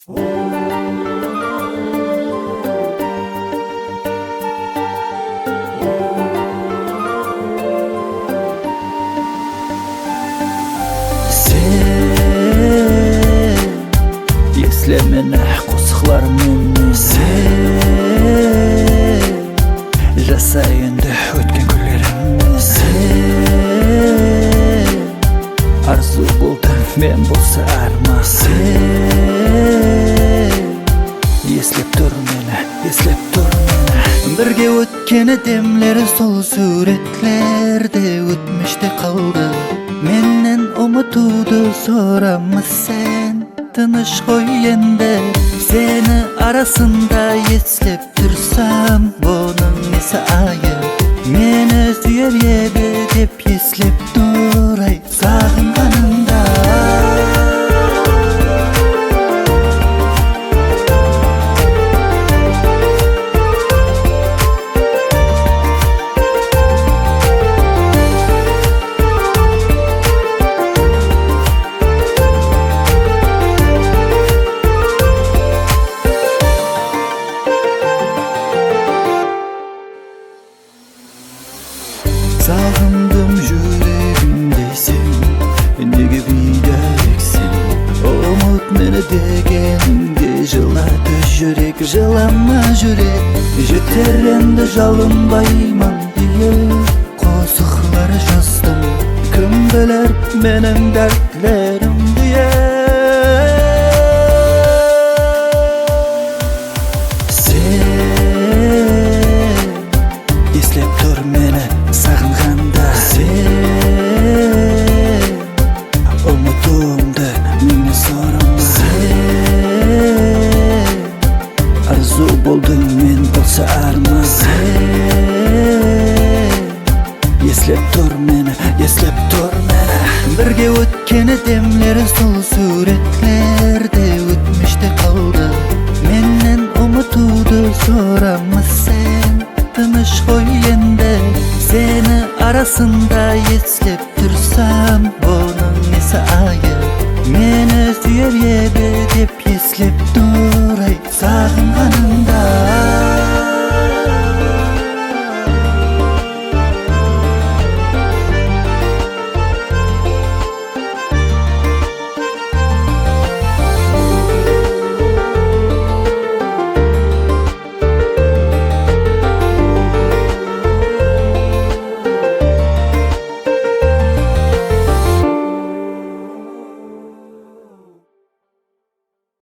Есle мені қосықлармен жасайынды өткен күллеріммен арзу болдың мен болса арман Еслеп тұр мені, еслеп тұр мені Бірге өткен демлер сол суретлерде өтміште қалды Менен ұмытуды сорамы сен Тыныш қой енді Сені арасында еслеп тұрсам Бұның несі айыр Мені сүйер еді деп еслеп тұрай сағынғанымда Sağındım yüreğimde sen Neге bideriksin Umut meni degende Жылады жүрек Жылама жүрек Жетер енді жалынбайман diye Қосықлар жаздым Кім білер менің дәртлерім diye Еслеп тұр мені сағынғанда Сен ұмытуымды мені сорама Сен арзу болдың мен болса арман Сен еслеп тұр мені Бірге өткен демлер сол суретлерде өтміште қалды Менен ұмытуды сорама сен Тыныш қой енді Сені арасында еслеп тұрсам Бұның несі айыр Мені сүйер еді деп еслеп тұрай сағынғанымда